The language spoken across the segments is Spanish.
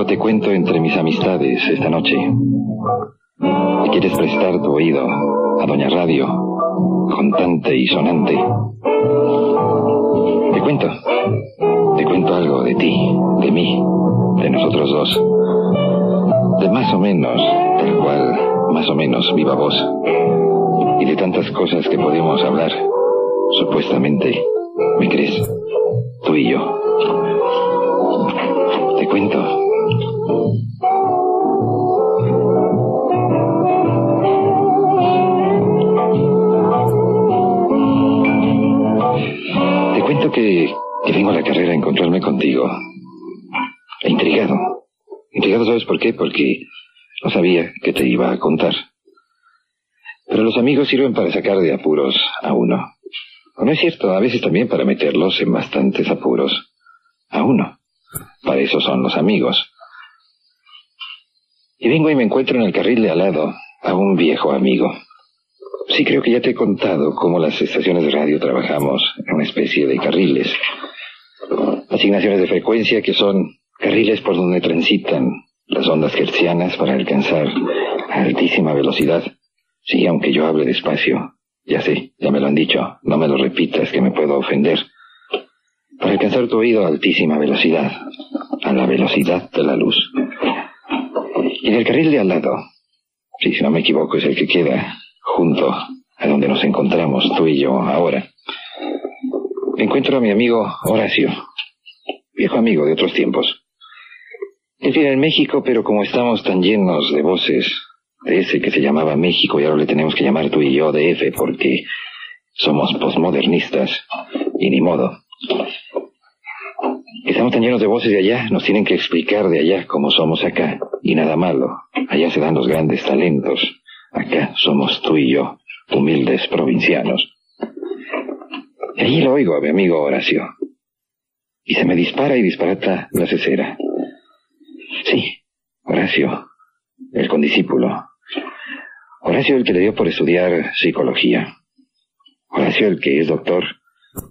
Te cuento entre mis amistades esta noche. ¿Te quieres prestar tu oído a Doña Radio, contante y sonante? Te cuento algo de ti, de mí, de nosotros dos, de más o menos, tal cual, más o menos, viva voz, y de tantas cosas que podemos hablar, supuestamente, ¿me crees? Tú y yo. Te cuento. Que vengo a la carrera a encontrarme contigo. Intrigado. Intrigado, ¿sabes por qué? Porque no sabía que te iba a contar. Pero los amigos sirven para sacar de apuros a uno. ¿O no es cierto? A veces también para meterlos en bastantes apuros a uno. Para eso son los amigos. Y vengo y me encuentro en el carril de al lado a un viejo amigo. Sí, creo que ya te he contado cómo las estaciones de radio trabajamos en una especie de carriles. Asignaciones de frecuencia que son carriles por donde transitan las ondas hertzianas para alcanzar a altísima velocidad. Sí, aunque yo hable despacio. Ya sé, ya me lo han dicho. No me lo repitas que me puedo ofender. Para alcanzar tu oído a altísima velocidad. A la velocidad de la luz. Y en el carril de al lado, sí, si no me equivoco, es el que queda junto a donde nos encontramos tú y yo ahora, encuentro a mi amigo Horacio, viejo amigo de otros tiempos. Él vive en México, pero como estamos tan llenos de voces de ese que se llamaba México y ahora le tenemos que llamar tú y yo DF porque somos posmodernistas y ni modo. Estamos tan llenos de voces de allá, nos tienen que explicar de allá cómo somos acá, y nada malo. Allá se dan los grandes talentos. Acá somos tú y yo, humildes provincianos. Y allí lo oigo a mi amigo Horacio. Y se me dispara y disparata la cesera. Sí, Horacio, el condiscípulo. Horacio el que le dio por estudiar psicología. Horacio el que es doctor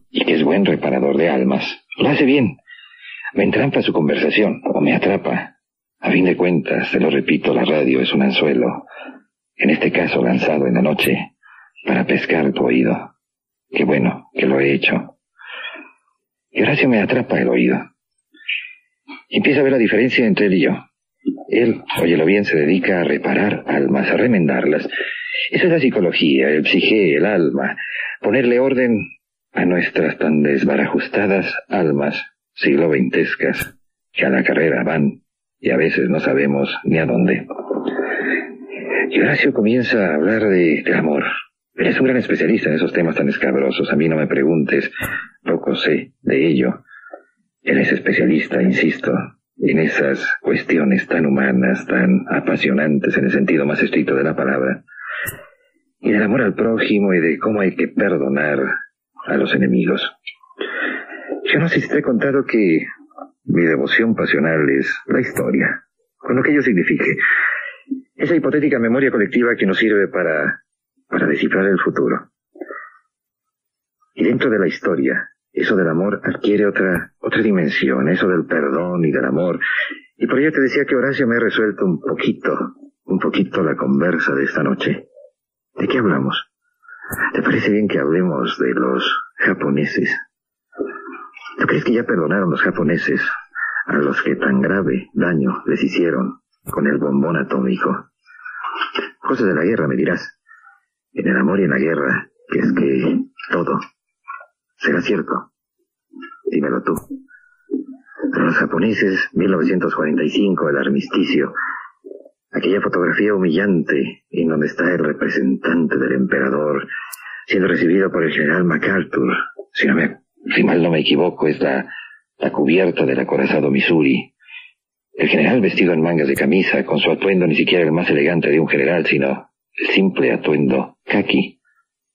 y que es buen reparador de almas. Lo hace bien. Me entrampa su conversación, o me atrapa. A fin de cuentas, te lo repito, la radio es un anzuelo. En este caso lanzado en la noche, para pescar tu oído. Qué bueno que lo he hecho. Y Horacio me atrapa el oído. Y empieza a ver la diferencia entre él y yo. Él, óyelo bien, se dedica a reparar almas, a remendarlas. Esa es la psicología, el psique, el alma. Ponerle orden a nuestras tan desbarajustadas almas siglo XX, que a la carrera van, y a veces no sabemos ni a dónde. Y Horacio comienza a hablar del amor. Él es un gran especialista en esos temas tan escabrosos. A mí no me preguntes, poco sé de ello. Él es especialista, insisto, en esas cuestiones tan humanas, tan apasionantes en el sentido más estricto de la palabra. Y del amor al prójimo y de cómo hay que perdonar a los enemigos. Yo no sé si te he contado que mi devoción pasional es la historia, con lo que ello signifique. Esa hipotética memoria colectiva que nos sirve para descifrar el futuro. Y dentro de la historia, eso del amor adquiere otra dimensión, eso del perdón y del amor. Y por ello te decía que Horacio me ha resuelto un poquito la conversa de esta noche. ¿De qué hablamos? ¿Te parece bien que hablemos de los japoneses? ¿Tú crees que ya perdonaron los japoneses a los que tan grave daño les hicieron con el bombón atómico? Cosas de la guerra, me dirás. En el amor y en la guerra, que es que todo será cierto. Dímelo tú. Pero los japoneses, 1945, el armisticio, aquella fotografía humillante en donde está el representante del emperador siendo recibido por el general MacArthur, si mal no me equivoco, es la cubierta del acorazado Missouri. El general vestido en mangas de camisa, con su atuendo ni siquiera el más elegante de un general, sino el simple atuendo khaki.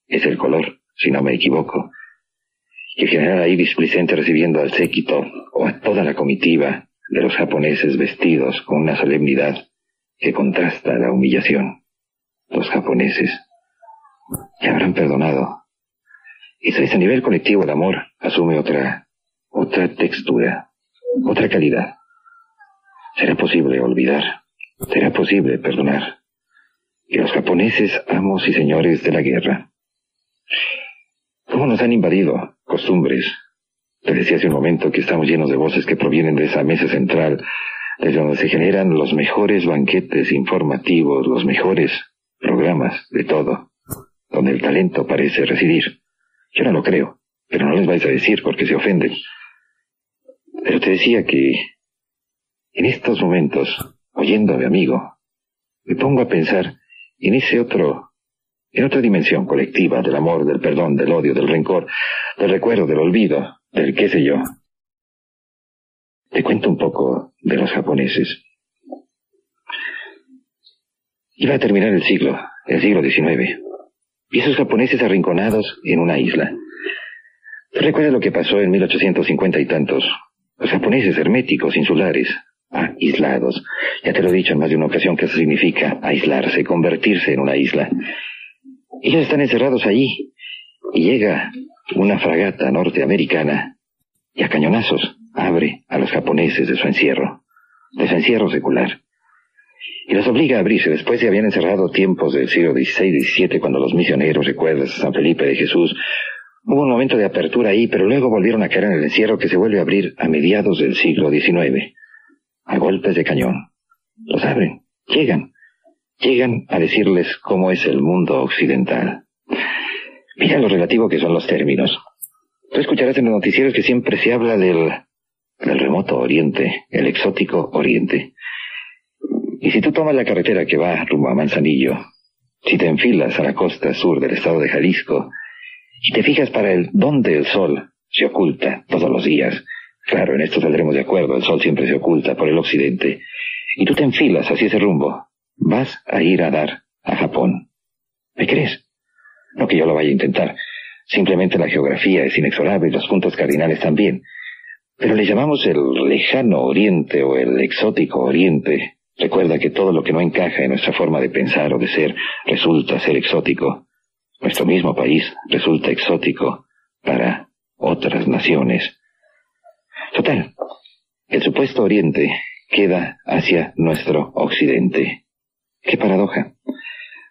Es el color, si no me equivoco. y el general ahí displicente recibiendo al séquito o a toda la comitiva de los japoneses vestidos con una solemnidad que contrasta la humillación. Los japoneses ya habrán perdonado. Y a ese nivel colectivo el amor asume otra textura, otra calidad. ¿Será posible olvidar? ¿Será posible perdonar? Y los japoneses, amos y señores de la guerra, ¿cómo nos han invadido costumbres? Te decía hace un momento que estamos llenos de voces que provienen de esa mesa central, desde donde se generan los mejores banquetes informativos, los mejores programas de todo, donde el talento parece residir. Yo no lo creo, pero no les vais a decir porque se ofenden. Pero te decía que en estos momentos, oyendo a mi amigo, me pongo a pensar en otra dimensión colectiva del amor, del perdón, del odio, del rencor, del recuerdo, del olvido, del qué sé yo. Te cuento un poco de los japoneses. Iba a terminar el siglo XIX, y esos japoneses arrinconados en una isla. ¿Tú recuerdas lo que pasó en 1850 y tantos? Los japoneses herméticos, insulares, aislados. Ya te lo he dicho en más de una ocasión que eso significa aislarse, convertirse en una isla. Ellos están encerrados allí, y llega una fragata norteamericana, y a cañonazos abre a los japoneses de su encierro secular, y los obliga a abrirse. Después se habían encerrado tiempos del siglo XVI y XVII, cuando los misioneros, recuerdas, San Felipe de Jesús. Hubo un momento de apertura ahí, pero luego volvieron a caer en el encierro que se vuelve a abrir a mediados del siglo XIX, a golpes de cañón. Los abren, llegan a decirles cómo es el mundo occidental. Mira lo relativo que son los términos. Tú escucharás en los noticieros que siempre se habla del remoto oriente, el exótico oriente. Y si tú tomas la carretera que va rumbo a Manzanillo, si te enfilas a la costa sur del estado de Jalisco, y te fijas para dónde el sol se oculta todos los días, claro, en esto saldremos de acuerdo, el sol siempre se oculta por el occidente, y tú te enfilas hacia ese rumbo, vas a ir a dar a Japón. ¿Me crees? No que yo lo vaya a intentar, simplemente la geografía es inexorable y los puntos cardinales también. Pero le llamamos el lejano oriente o el exótico oriente. Recuerda que todo lo que no encaja en nuestra forma de pensar o de ser resulta ser exótico. Nuestro mismo país resulta exótico para otras naciones. Total, el supuesto oriente queda hacia nuestro occidente. ¡Qué paradoja!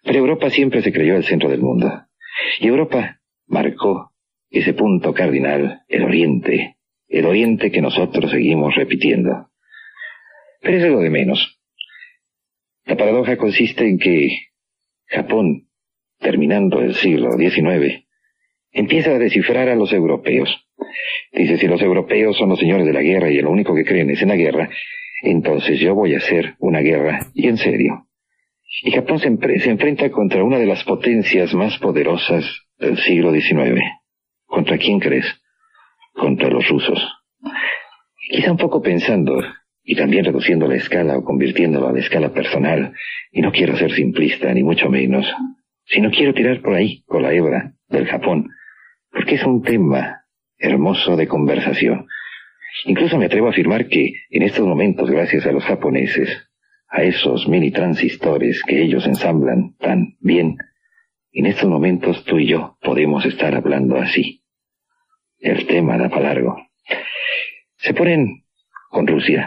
Pero Europa siempre se creyó el centro del mundo. Y Europa marcó ese punto cardinal, el oriente que nosotros seguimos repitiendo. Pero eso es lo de menos. La paradoja consiste en que Japón, terminando el siglo XIX, empieza a descifrar a los europeos. Dice, si los europeos son los señores de la guerra y lo único que creen es en la guerra, entonces yo voy a hacer una guerra, y en serio. Y Japón se enfrenta contra una de las potencias más poderosas del siglo XIX. ¿Contra quién crees? Contra los rusos. Quizá un poco pensando, y también reduciendo la escala o convirtiéndolo a la escala personal, y no quiero ser simplista, ni mucho menos, sino quiero tirar por ahí, con la hebra del Japón, porque es un tema hermoso de conversación. Incluso me atrevo a afirmar que en estos momentos, gracias a los japoneses, a esos mini transistores que ellos ensamblan tan bien, en estos momentos tú y yo podemos estar hablando así. El tema da para largo. Se ponen con Rusia.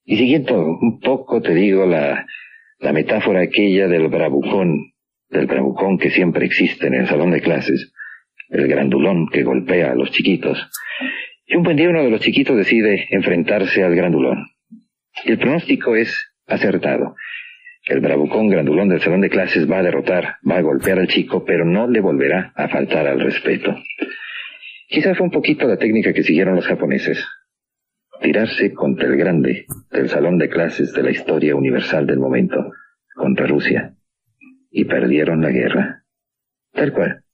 Y siguiendo un poco, te digo, la metáfora aquella del bravucón que siempre existe en el salón de clases, el grandulón que golpea a los chiquitos. Y un buen día uno de los chiquitos decide enfrentarse al grandulón. Y el pronóstico es acertado. El bravucón grandulón del salón de clases va a derrotar, va a golpear al chico, pero no le volverá a faltar al respeto. Quizás fue un poquito la técnica que siguieron los japoneses. Tirarse contra el grande del salón de clases de la historia universal del momento, contra Rusia. Y perdieron la guerra. Tal cual.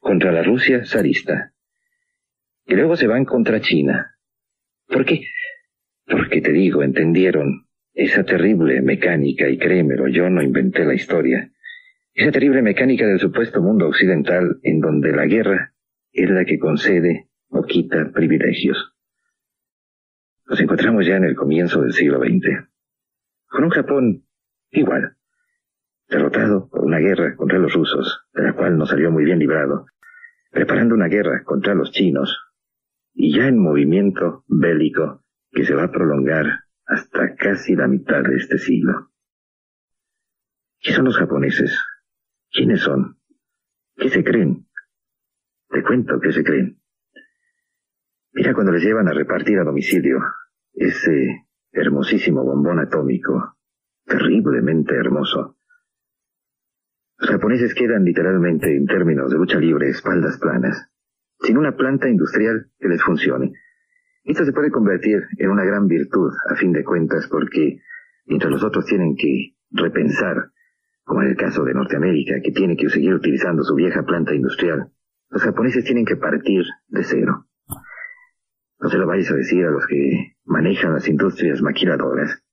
Contra la Rusia zarista. Y luego se van contra China. ¿Por qué? Porque te digo, entendieron esa terrible mecánica, y créemelo, yo no inventé la historia, esa terrible mecánica del supuesto mundo occidental en donde la guerra es la que concede quita privilegios. Nos encontramos ya en el comienzo del siglo XX, con un Japón igual, derrotado por una guerra contra los rusos, de la cual no salió muy bien librado, preparando una guerra contra los chinos, y ya en movimiento bélico que se va a prolongar hasta casi la mitad de este siglo. ¿Qué son los japoneses? ¿Quiénes son? ¿Qué se creen? Te cuento qué se creen. Mira cuando les llevan a repartir a domicilio ese hermosísimo bombón atómico, terriblemente hermoso. Los japoneses quedan literalmente, en términos de lucha libre, espaldas planas, sin una planta industrial que les funcione. Esto se puede convertir en una gran virtud, a fin de cuentas, porque mientras los otros tienen que repensar, como en el caso de Norteamérica, que tiene que seguir utilizando su vieja planta industrial, los japoneses tienen que partir de cero. No se lo vayas a decir a los que manejan las industrias maquiladoras,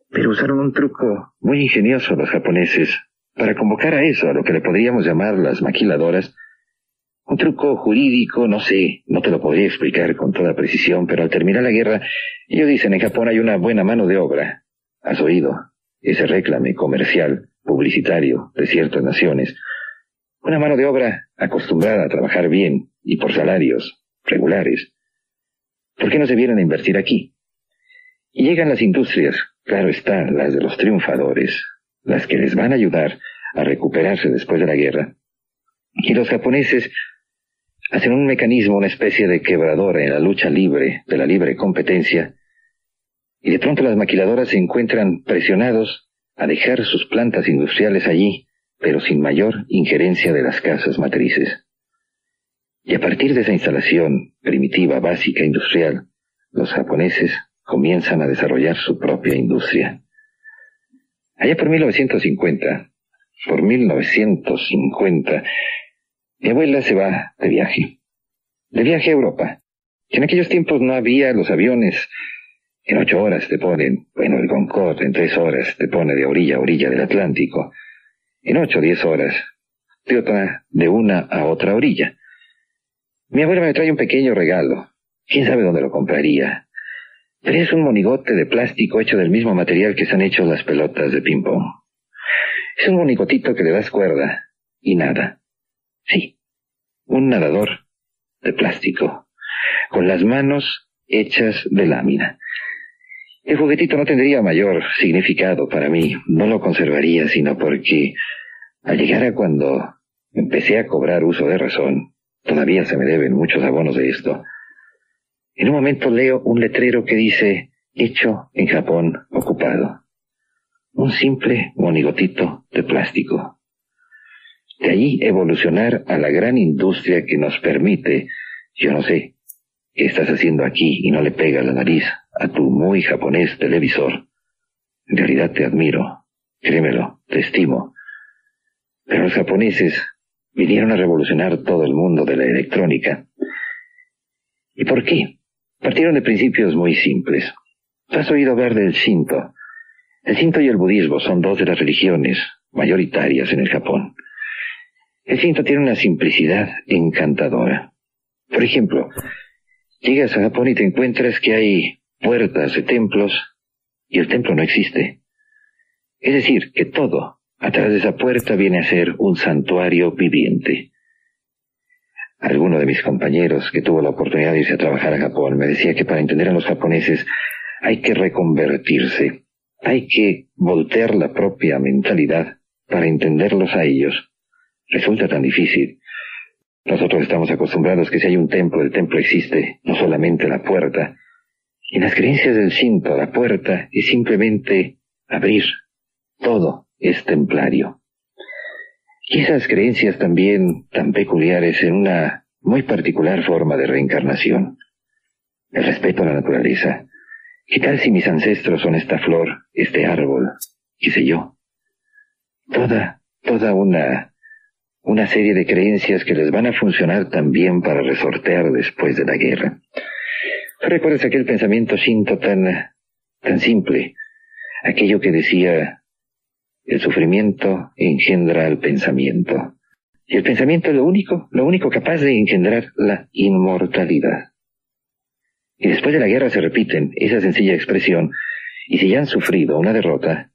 pero usaron un truco muy ingenioso los japoneses para convocar a eso, a lo que le podríamos llamar las maquiladoras. Un truco jurídico, no sé, no te lo podría explicar con toda precisión, pero al terminar la guerra, ellos dicen, en Japón hay una buena mano de obra. ¿Has oído? Ese réclame comercial, publicitario de ciertas naciones. Una mano de obra acostumbrada a trabajar bien y por salarios regulares. ¿Por qué no se vienen a invertir aquí? Y llegan las industrias, claro está, las de los triunfadores, las que les van a ayudar a recuperarse después de la guerra. Y los japoneses hacen un mecanismo, una especie de quebradora en la lucha libre, de la libre competencia, y de pronto las maquiladoras se encuentran presionados a dejar sus plantas industriales allí, pero sin mayor injerencia de las casas matrices. Y a partir de esa instalación primitiva, básica, industrial, los japoneses comienzan a desarrollar su propia industria. Allá por 1950, mi abuela se va de viaje a Europa. En aquellos tiempos no había los aviones. En 8 horas te ponen, bueno, el Concorde en 3 horas te pone de orilla a orilla del Atlántico. En 8 o 10 horas te otra de una a otra orilla. Mi abuela me trae un pequeño regalo. ¿Quién sabe dónde lo compraría? Pero es un monigote de plástico hecho del mismo material que se han hecho las pelotas de ping-pong. Es un monigotito que le das cuerda y nada. Sí, un nadador de plástico, con las manos hechas de lámina. El juguetito no tendría mayor significado para mí, no lo conservaría, sino porque al llegar a cuando empecé a cobrar uso de razón, todavía se me deben muchos abonos de esto, en un momento leo un letrero que dice, hecho en Japón ocupado. Un simple monigotito de plástico. De allí evolucionar a la gran industria que nos permite, yo no sé, qué estás haciendo aquí y no le pegas la nariz a tu muy japonés televisor. En realidad te admiro, créemelo, te estimo. Pero los japoneses vinieron a revolucionar todo el mundo de la electrónica. ¿Y por qué? Partieron de principios muy simples. ¿Has oído hablar del Shinto? El Shinto y el budismo son 2 de las religiones mayoritarias en el Japón. El Shinto tiene una simplicidad encantadora. Por ejemplo, llegas a Japón y te encuentras que hay puertas de templos y el templo no existe. Es decir, que todo, atrás de esa puerta, viene a ser un santuario viviente. Alguno de mis compañeros que tuvo la oportunidad de irse a trabajar a Japón me decía que para entender a los japoneses hay que reconvertirse, hay que voltear la propia mentalidad para entenderlos a ellos. Resulta tan difícil. Nosotros estamos acostumbrados que si hay un templo, el templo existe, no solamente la puerta. En las creencias del Shinto, la puerta es simplemente abrir. Todo es templario. Y esas creencias también tan peculiares en una muy particular forma de reencarnación. El respeto a la naturaleza. ¿Qué tal si mis ancestros son esta flor, este árbol, qué sé yo? Toda una serie de creencias que les van a funcionar también para resortear después de la guerra. ¿Tú recuerdas aquel pensamiento Shinto tan simple? Aquello que decía, el sufrimiento engendra el pensamiento. Y el pensamiento es lo único capaz de engendrar la inmortalidad. Y después de la guerra se repiten esa sencilla expresión, y si ya han sufrido una derrota,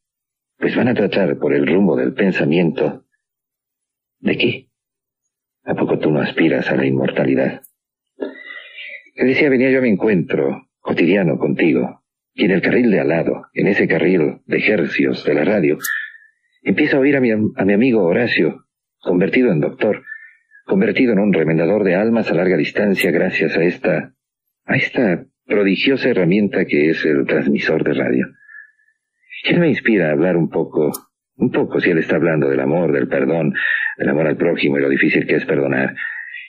pues van a tratar por el rumbo del pensamiento. ¿De qué? ¿A poco tú no aspiras a la inmortalidad? Te decía, venía yo a mi encuentro cotidiano contigo, y en el carril de al lado, en ese carril de hercios de la radio, empiezo a oír a mi amigo Horacio, convertido en doctor, convertido en un remendador de almas a larga distancia gracias a esta prodigiosa herramienta que es el transmisor de radio. Él me inspira a hablar un poco, si él está hablando del amor, del perdón, del amor al prójimo y lo difícil que es perdonar.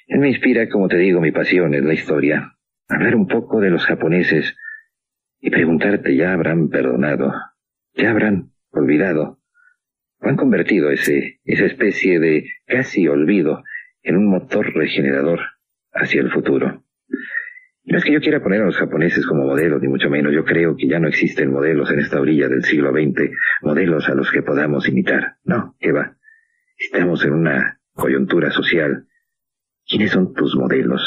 Él me inspira, como te digo, mi pasión es la historia, hablar un poco de los japoneses y preguntarte, ¿ya habrán perdonado? ¿Ya habrán olvidado? ¿O han convertido esa especie de casi olvido en un motor regenerador hacia el futuro? No es que yo quiera poner a los japoneses como modelos, ni mucho menos. Yo creo que ya no existen modelos en esta orilla del siglo XX, modelos a los que podamos imitar. No, ¿qué va? Estamos en una coyuntura social. ¿Quiénes son tus modelos?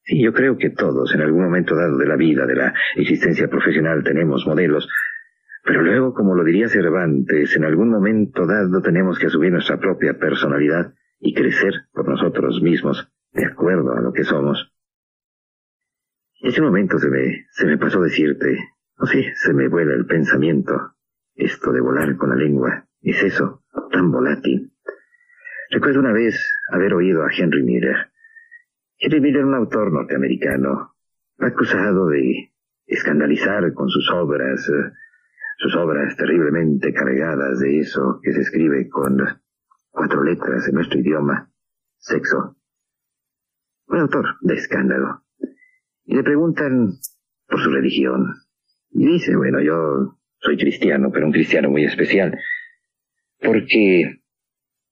Sí, yo creo que todos, en algún momento dado de la vida, de la existencia profesional, tenemos modelos. Pero luego, como lo diría Cervantes, en algún momento dado tenemos que asumir nuestra propia personalidad y crecer por nosotros mismos, de acuerdo a lo que somos. En ese momento se me pasó decirte, se me vuela el pensamiento. Esto de volar con la lengua, es eso, tan volátil. Recuerdo una vez haber oído a Henry Miller. Henry Miller, un autor norteamericano, acusado de escandalizar con sus obras terriblemente cargadas de eso que se escribe con 4 letras en nuestro idioma, sexo. Un autor de escándalo. Y le preguntan por su religión. Y dice, bueno, yo soy cristiano, pero un cristiano muy especial. Porque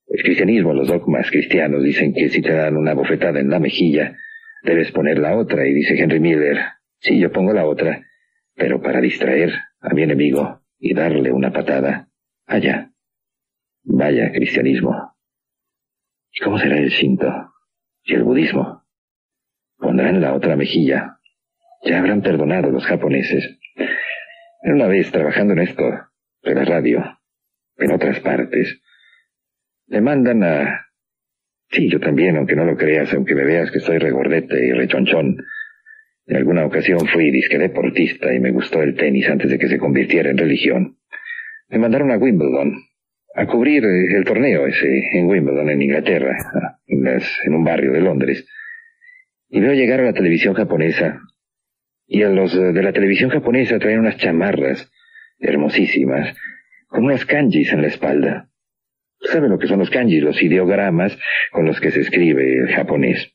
el cristianismo, los dogmas cristianos dicen que si te dan una bofetada en la mejilla, debes poner la otra. Y dice Henry Miller, sí, yo pongo la otra, pero para distraer a mi enemigo y darle una patada allá. Vaya cristianismo. ¿Y cómo será el Shinto? ¿Y el budismo? Pondrán la otra mejilla. Ya habrán perdonado los japoneses. Una vez trabajando en esto de la radio, en otras partes, le mandan a... Sí, yo también, aunque no lo creas, aunque me veas que estoy regordete y rechonchón. En alguna ocasión fui disque deportista y me gustó el tenis antes de que se convirtiera en religión. Me mandaron a Wimbledon a cubrir el torneo ese en Wimbledon, en Inglaterra, en un barrio de Londres. Y veo llegar a la televisión japonesa, y a los de la televisión japonesa traen unas chamarras hermosísimas, con unas kanjis en la espalda. ¿Saben lo que son los kanjis? Los ideogramas con los que se escribe el japonés.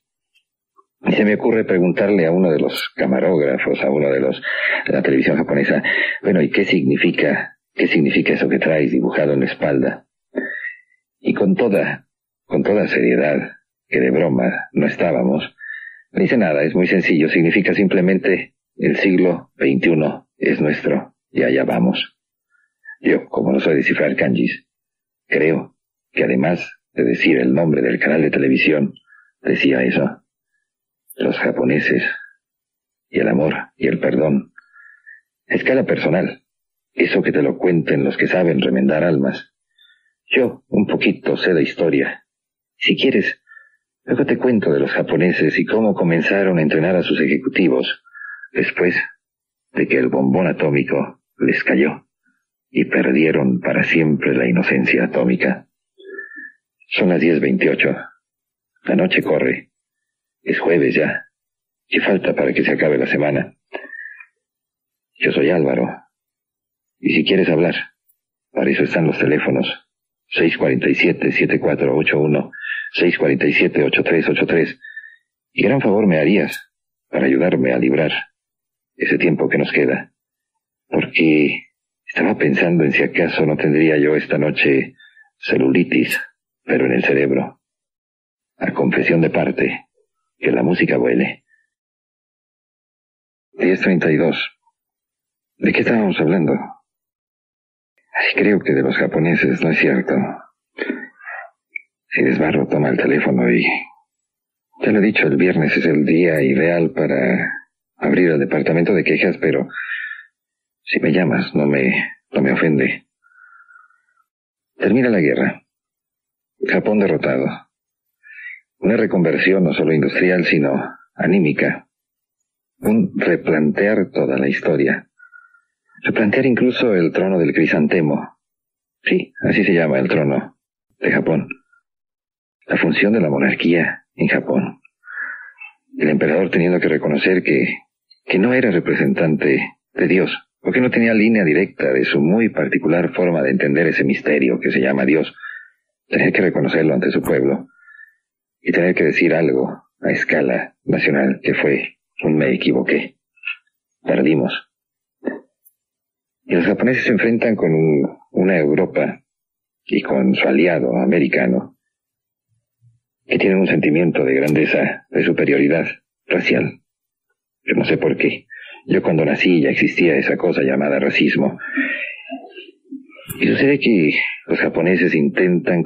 Y se me ocurre preguntarle a uno de los camarógrafos, a uno de la televisión japonesa, bueno, ¿y qué significa eso que traes dibujado en la espalda? Y con toda seriedad, que de broma no estábamos, no dice nada, es muy sencillo, significa simplemente el siglo XXI es nuestro, y allá vamos. Yo, como no soy descifrar kanjis, creo que además de decir el nombre del canal de televisión, decía eso. Los japoneses, y el amor, y el perdón. A escala personal, eso que te lo cuenten los que saben remendar almas. Yo, un poquito sé de historia. Si quieres, luego te cuento de los japoneses y cómo comenzaron a entrenar a sus ejecutivos después de que el bombón atómico les cayó y perdieron para siempre la inocencia atómica. Son las 10:28. La noche corre. Es jueves ya. ¿Qué falta para que se acabe la semana? Yo soy Álvaro. Y si quieres hablar, para eso están los teléfonos. 647-7481, 647-8383. Y gran favor me harías para ayudarme a librar ese tiempo que nos queda. Porque estaba pensando en si acaso no tendría yo esta noche celulitis, pero en el cerebro. A confesión de parte, que la música vuele. 10:32. ¿De qué estábamos hablando? Creo que de los japoneses, ¿no es cierto? Si desbarro, toma el teléfono y... Te lo he dicho, el viernes es el día ideal para abrir el departamento de quejas, pero si me llamas, no me ofende. Termina la guerra. Japón derrotado. Una reconversión no solo industrial, sino anímica. Un replantear toda la historia. Replantear incluso el trono del crisantemo. Sí, así se llama el trono de Japón. La función de la monarquía en Japón. El emperador teniendo que reconocer que no era representante de Dios, porque no tenía línea directa de su muy particular forma de entender ese misterio que se llama Dios. Tenía que reconocerlo ante su pueblo y tener que decir algo a escala nacional que fue un me equivoqué. Perdimos. Y los japoneses se enfrentan con una Europa y con su aliado americano que tienen un sentimiento de grandeza, de superioridad racial. Yo no sé por qué. Yo cuando nací ya existía esa cosa llamada racismo. Y sucede que los japoneses intentan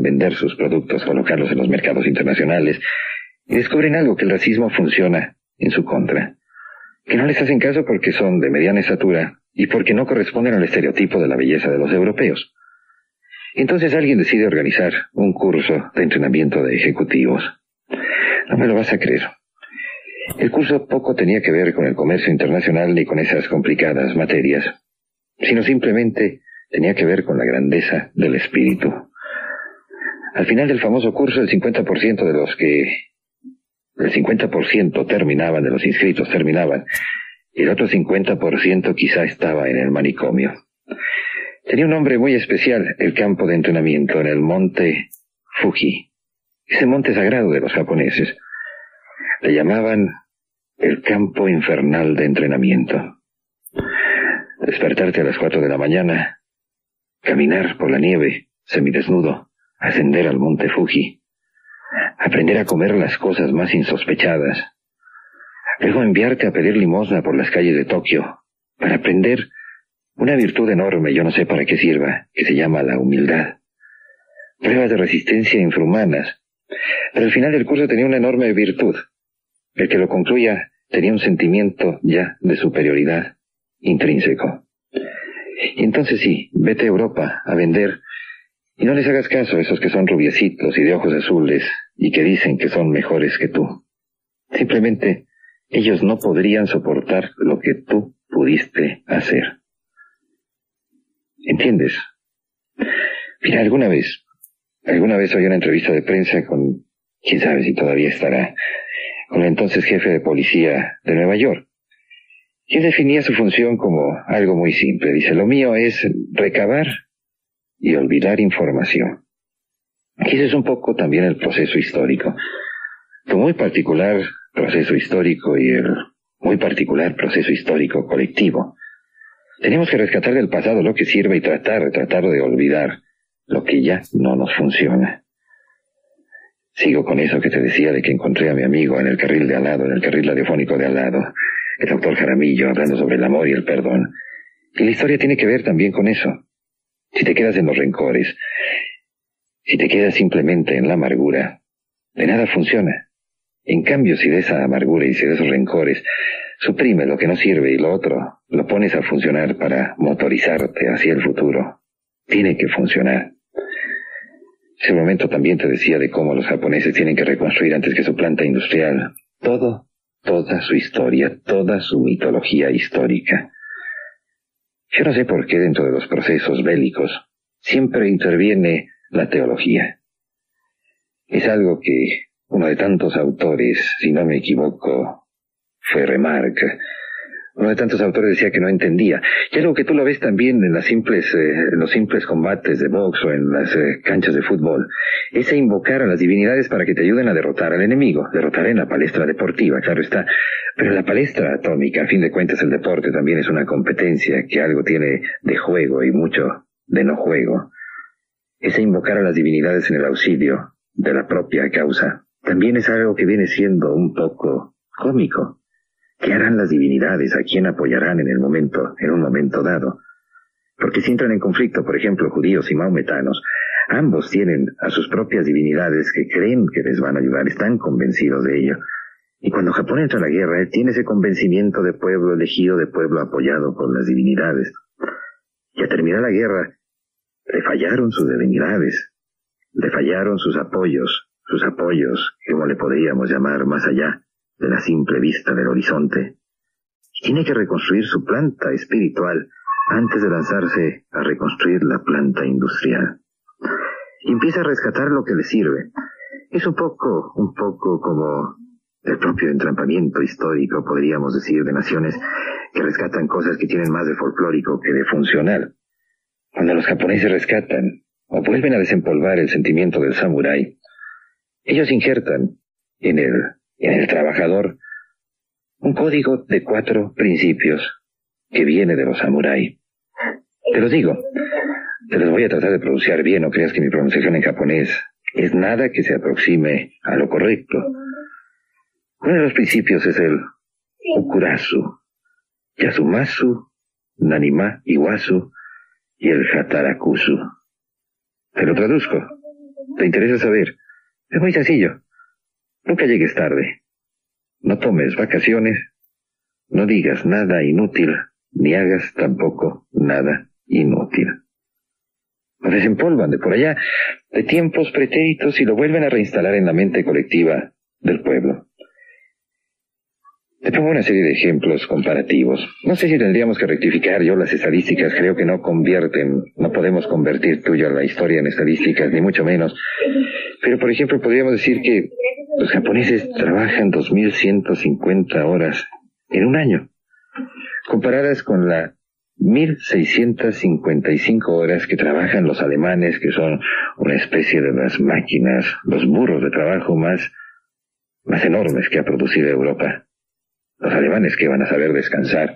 vender sus productos, colocarlos en los mercados internacionales, y descubren algo, que el racismo funciona en su contra. Que no les hacen caso porque son de mediana estatura y porque no corresponden al estereotipo de la belleza de los europeos. Entonces alguien decide organizar un curso de entrenamiento de ejecutivos. No me lo vas a creer. El curso poco tenía que ver con el comercio internacional ni con esas complicadas materias, sino simplemente tenía que ver con la grandeza del espíritu. Al final del famoso curso, el 50% terminaban, de los inscritos terminaban, y el otro 50% quizá estaba en el manicomio. Tenía un nombre muy especial, el campo de entrenamiento en el monte Fuji, ese monte sagrado de los japoneses. Le llamaban el campo infernal de entrenamiento. Despertarte a las 4 de la mañana, caminar por la nieve, semidesnudo, ascender al monte Fuji, aprender a comer las cosas más insospechadas, luego enviarte a pedir limosna por las calles de Tokio, para aprender una virtud enorme, yo no sé para qué sirva, que se llama la humildad. Pruebas de resistencia infrahumanas. Pero al final del curso tenía una enorme virtud. El que lo concluya tenía un sentimiento ya de superioridad intrínseco. Y entonces sí, vete a Europa a vender, y no les hagas caso a esos que son rubiecitos y de ojos azules y que dicen que son mejores que tú. Simplemente ellos no podrían soportar lo que tú pudiste hacer. ¿Entiendes? Mira, alguna vez oí una entrevista de prensa con, quién sabe si todavía estará, con el entonces jefe de policía de Nueva York. Y él definía su función como algo muy simple. Dice, lo mío es recabar y olvidar información. Y ese es un poco también el proceso histórico. Tu muy particular proceso histórico y el muy particular proceso histórico colectivo. Tenemos que rescatar del pasado lo que sirve y tratar de olvidar lo que ya no nos funciona. Sigo con eso que te decía de que encontré a mi amigo en el carril de al lado, en el carril radiofónico de al lado, el doctor Jaramillo, hablando sobre el amor y el perdón. Y la historia tiene que ver también con eso. Si te quedas en los rencores, si te quedas simplemente en la amargura, de nada funciona. En cambio, si de esa amargura y si de esos rencores suprime lo que no sirve y lo otro lo pones a funcionar para motorizarte hacia el futuro, tiene que funcionar. Ese momento también te decía de cómo los japoneses tienen que reconstruir antes que su planta industrial toda su historia, toda su mitología histórica. Yo no sé por qué dentro de los procesos bélicos siempre interviene la teología. Es algo que uno de tantos autores, si no me equivoco, fue Remarque. Uno de tantos autores decía que no entendía. Y algo que tú lo ves también en los simples combates de box o en las canchas de fútbol, es invocar a las divinidades para que te ayuden a derrotar al enemigo. Derrotar en la palestra deportiva, claro está. Pero en la palestra atómica, a fin de cuentas, el deporte también es una competencia que algo tiene de juego y mucho de no juego. Ese invocar a las divinidades en el auxilio de la propia causa también es algo que viene siendo un poco cómico. ¿Qué harán las divinidades? ¿A quién apoyarán en un momento dado? Porque si entran en conflicto, por ejemplo, judíos y maometanos, Ambos tienen a sus propias divinidades que creen que les van a ayudar, están convencidos de ello. Y cuando Japón entra a la guerra, él tiene ese convencimiento de pueblo elegido, de pueblo apoyado por las divinidades. Y al terminar la guerra, le fallaron sus divinidades, le fallaron sus apoyos, ¿cómo le podríamos llamar más allá de la simple vista del horizonte? Y tiene que reconstruir su planta espiritual antes de lanzarse a reconstruir la planta industrial. Y empieza a rescatar lo que le sirve. Es un poco como el propio entrampamiento histórico, podríamos decir, de naciones que rescatan cosas que tienen más de folclórico que de funcional. Cuando los japoneses rescatan o vuelven a desempolvar el sentimiento del samurái, ellos injertan en el trabajador un código de 4 principios que viene de los samurái. Te los digo, te los voy a tratar de pronunciar bien, no creas que mi pronunciación en japonés es nada que se aproxime a lo correcto. Uno de los principios es el Ukurasu, Yasumasu, Nanima Iwasu y el Hatarakusu. Te lo traduzco. ¿Te interesa saber? Es muy sencillo. Nunca llegues tarde. No tomes vacaciones. No digas nada inútil, ni hagas tampoco nada inútil. Lo desempolvan de por allá, de tiempos pretéritos, y lo vuelven a reinstalar en la mente colectiva del pueblo. Te pongo una serie de ejemplos comparativos. No sé si tendríamos que rectificar yo las estadísticas, creo que no podemos convertir tú y yo la historia en estadísticas, ni mucho menos. Pero, por ejemplo, podríamos decir que los japoneses trabajan 2.150 horas en un año, comparadas con las 1.655 horas que trabajan los alemanes, que son una especie de las máquinas, los burros de trabajo más enormes que ha producido Europa. Los alemanes, que van a saber descansar,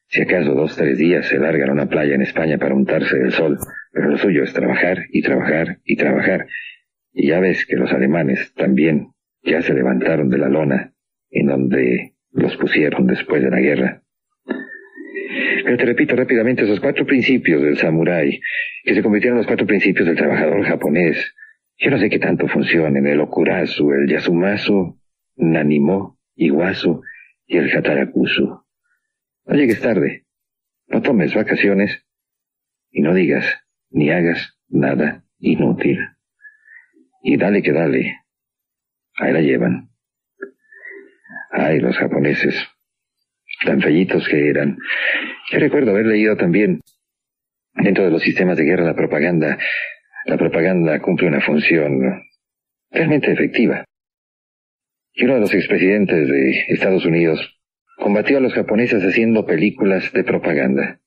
si acaso 2-3 días se largan a una playa en España para untarse del sol, pero lo suyo es trabajar y trabajar y trabajar. Y ya ves que los alemanes también ya se levantaron de la lona en donde los pusieron después de la guerra. Pero te repito rápidamente esos 4 principios del samurái, que se convirtieron en los 4 principios del trabajador japonés. Yo no sé qué tanto funcionen: el Okurasu, el Yasumasu, Nanimo, Iwasu y el Hatarakusu. No llegues tarde, no tomes vacaciones y no digas ni hagas nada inútil. Y dale que dale, ahí la llevan. Ay, los japoneses, tan fellitos que eran. Yo recuerdo haber leído también, dentro de los sistemas de guerra, la propaganda cumple una función realmente efectiva. Y uno de los expresidentes de Estados Unidos combatió a los japoneses haciendo películas de propaganda.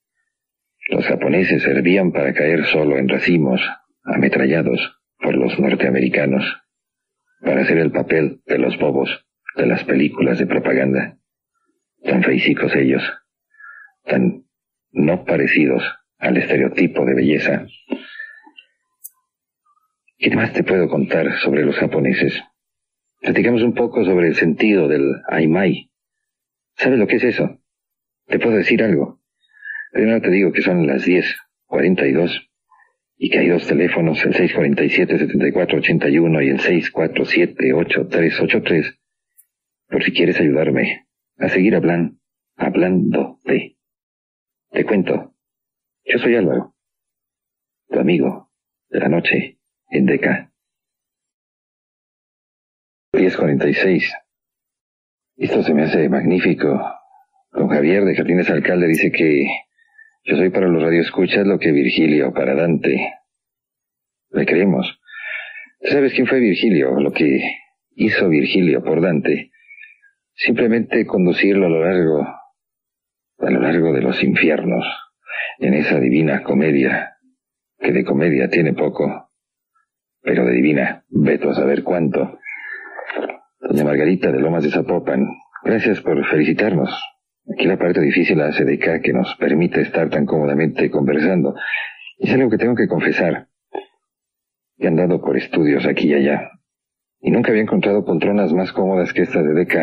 Los japoneses servían para caer solo en racimos, ametrallados por los norteamericanos, para hacer el papel de los bobos de las películas de propaganda. Tan feísicos ellos, tan no parecidos al estereotipo de belleza. ¿Qué más te puedo contar sobre los japoneses? Platicamos un poco sobre el sentido del Aimai. ¿Sabes lo que es eso? ¿Te puedo decir algo? Primero te digo que son las 10:42 y que hay 2 teléfonos, el 647-7481 y el 647-8383, por si quieres ayudarme a seguir hablándote. Te cuento, yo soy Álvaro, tu amigo de la noche en DK. 10:46. Esto se me hace magnífico. Don Javier de Jardines Alcalde dice que yo soy para los radioescuchas lo que Virgilio para Dante. Le creemos. ¿Sabes quién fue Virgilio? Lo que hizo Virgilio por Dante. Simplemente conducirlo a lo largo de los infiernos, en esa divina comedia, que de comedia tiene poco, pero de divina, veto a saber cuánto. Doña Margarita de Lomas de Zapopan, gracias por felicitarnos. Aquí la parte difícil la hace DK, que nos permite estar tan cómodamente conversando. Es algo que tengo que confesar. He andado por estudios aquí y allá, y nunca había encontrado poltronas más cómodas que esta de DK,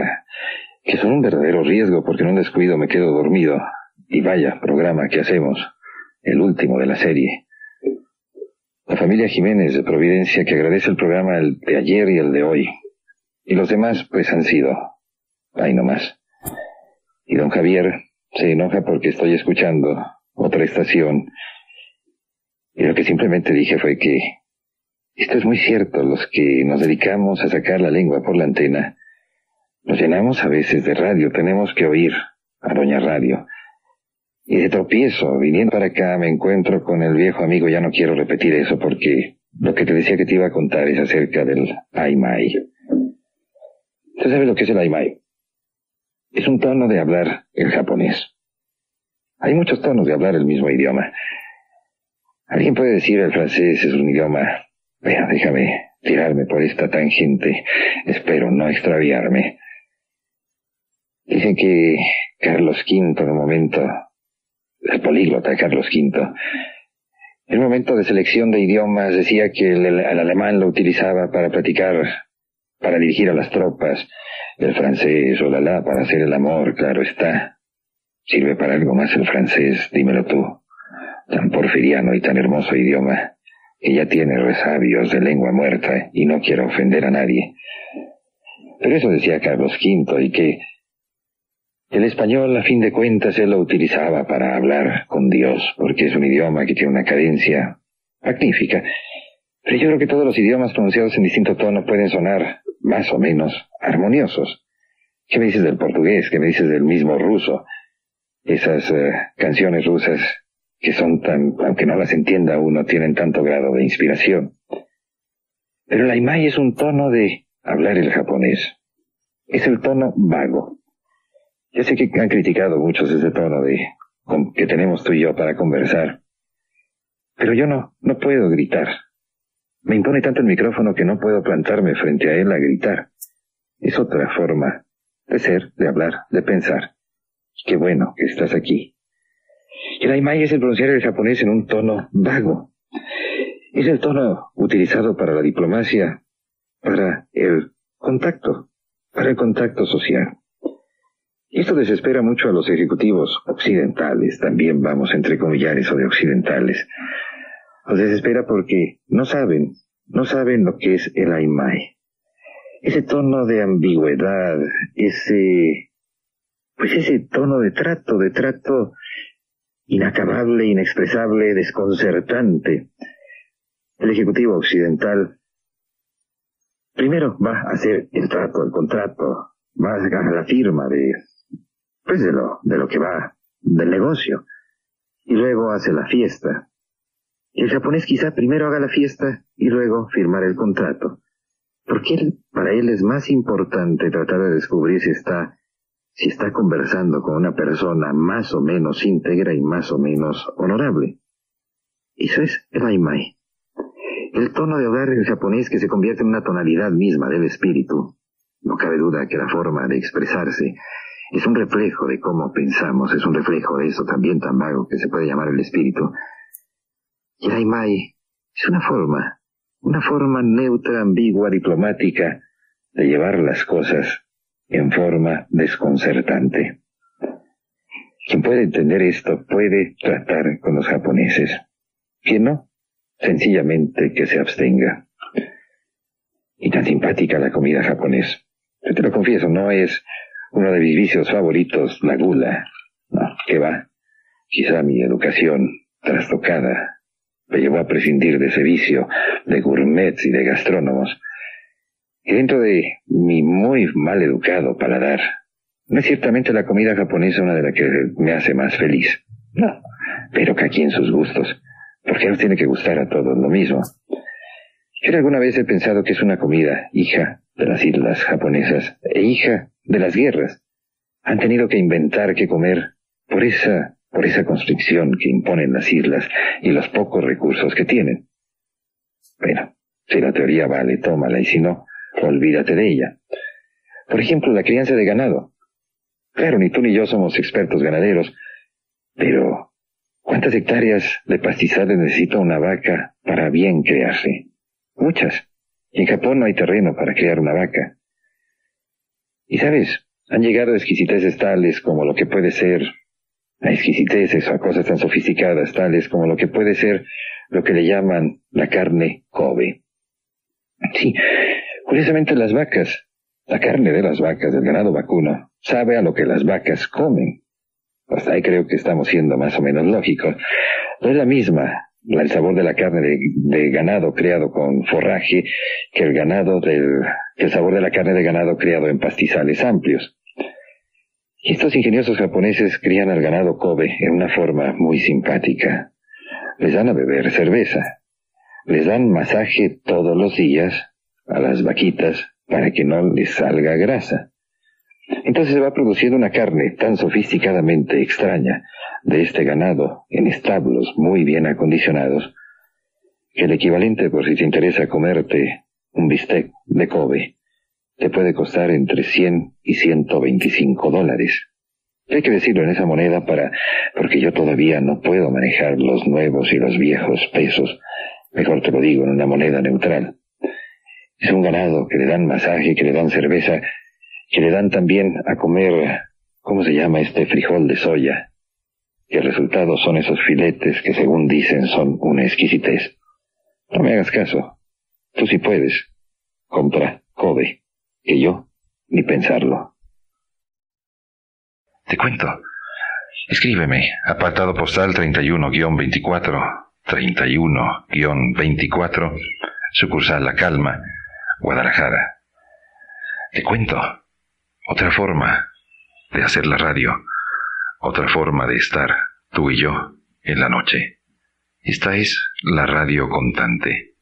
que son un verdadero riesgo porque en un descuido me quedo dormido. Y vaya programa que hacemos, el último de la serie. La familia Jiménez de Providencia, que agradece el programa el de ayer y el de hoy. Y los demás, pues, han sido... ahí nomás. Y don Javier se enoja porque estoy escuchando otra estación. Y lo que simplemente dije fue que... esto es muy cierto, los que nos dedicamos a sacar la lengua por la antena, nos llenamos a veces de radio, tenemos que oír a doña radio. Y de tropiezo, viniendo para acá, me encuentro con el viejo amigo, ya no quiero repetir eso porque lo que te decía que te iba a contar es acerca del Aimai. ¿Usted sabe lo que es el Aimai? Es un tono de hablar el japonés. Hay muchos tonos de hablar el mismo idioma. Alguien puede decir el francés es un idioma... Bueno, déjame tirarme por esta tangente. Espero no extraviarme. Dicen que Carlos V, en un momento... el políglota Carlos V, en un momento de selección de idiomas, decía que el alemán lo utilizaba para platicar, para dirigir a las tropas, el francés, para hacer el amor, claro está. ¿Sirve para algo más el francés? Dímelo tú. Tan porfiriano y tan hermoso idioma, que ya tiene resabios de lengua muerta, y no quiero ofender a nadie. Pero eso decía Carlos V, y que el español, a fin de cuentas, él lo utilizaba para hablar con Dios, porque es un idioma que tiene una cadencia magnífica. Pero yo creo que todos los idiomas pronunciados en distinto tono pueden sonar más o menos armoniosos. ¿Qué me dices del portugués? ¿Qué me dices del mismo ruso? Esas canciones rusas que son tan, aunque no las entienda uno, tienen tanto grado de inspiración. Pero el Aimai es un tono de hablar el japonés. Es el tono vago. Ya sé que han criticado muchos ese tono que tenemos tú y yo para conversar. Pero yo no puedo gritar. Me impone tanto el micrófono que no puedo plantarme frente a él a gritar. Es otra forma de ser, de hablar, de pensar. Qué bueno que estás aquí. El Aimai es el pronunciar el japonés en un tono vago. Es el tono utilizado para la diplomacia, para el contacto social. Y esto desespera mucho a los ejecutivos occidentales, también vamos a entrecomillar eso de occidentales. Los desespera porque no saben lo que es el Aimai. Ese tono de ambigüedad, ese tono de trato inacabable, inexpresable, desconcertante. El ejecutivo occidental primero va a hacer el contrato, va a la firma de lo que va, del negocio, y luego hace la fiesta. El japonés quizá primero haga la fiesta y luego firmar el contrato, porque para él es más importante tratar de descubrir si está conversando con una persona más o menos íntegra y más o menos honorable. Eso es el Aimai. El tono de hablar del japonés que se convierte en una tonalidad misma del espíritu. No cabe duda que la forma de expresarse es un reflejo de cómo pensamos, es un reflejo de eso también tan vago que se puede llamar el espíritu. Y el Aimai es una forma neutra, ambigua, diplomática de llevar las cosas en forma desconcertante. Quien puede entender esto puede tratar con los japoneses. Quien no, sencillamente que se abstenga. Y tan simpática la comida japonesa. Yo te lo confieso, no es uno de mis vicios favoritos, la gula. No, ¿qué va? Quizá mi educación trastocada me llevó a prescindir de ese vicio de gourmets y de gastrónomos. Y dentro de mi muy mal educado paladar, no es ciertamente la comida japonesa una de las que me hace más feliz. No, pero que aquí en sus gustos, porque nos tiene que gustar a todos lo mismo. Yo alguna vez he pensado que es una comida hija de las islas japonesas e hija de las guerras. Han tenido que inventar qué comer por esa constricción que imponen las islas y los pocos recursos que tienen. Bueno, si la teoría vale, tómala, y si no, olvídate de ella. Por ejemplo, la crianza de ganado. Claro, ni tú ni yo somos expertos ganaderos, pero ¿cuántas hectáreas de pastizales necesita una vaca para bien criarse? Muchas. Y en Japón no hay terreno para criar una vaca. Y sabes, han llegado a exquisiteces tales como lo que puede ser a exquisiteces o a cosas tan sofisticadas, tales como lo que puede ser lo que le llaman la carne Kobe. Sí, curiosamente las vacas, la carne de las vacas, del ganado vacuno, sabe a lo que las vacas comen. Hasta ahí creo que estamos siendo más o menos lógicos. No es la misma el sabor de la carne de ganado criado con forraje que el sabor de la carne de ganado criado en pastizales amplios. Y estos ingeniosos japoneses crían al ganado Kobe en una forma muy simpática. Les dan a beber cerveza. Les dan masaje todos los días a las vaquitas para que no les salga grasa. Entonces se va produciendo una carne tan sofisticadamente extraña de este ganado en establos muy bien acondicionados que el equivalente, por si te interesa comerte un bistec de Kobe, te puede costar entre 100 y $125. Hay que decirlo en esa moneda porque yo todavía no puedo manejar los nuevos y los viejos pesos. Mejor te lo digo en una moneda neutral. Es un ganado que le dan masaje, que le dan cerveza, que le dan también a comer, ¿cómo se llama este frijol de soya? Y el resultado son esos filetes que según dicen son una exquisitez. No me hagas caso. Tú sí puedes. Compra Kobe. Que yo, ni pensarlo. Te cuento. Escríbeme, apartado postal 31-24, 31-24, sucursal La Calma, Guadalajara. Te cuento. Otra forma de hacer la radio, otra forma de estar tú y yo en la noche. Esta es la radio contante.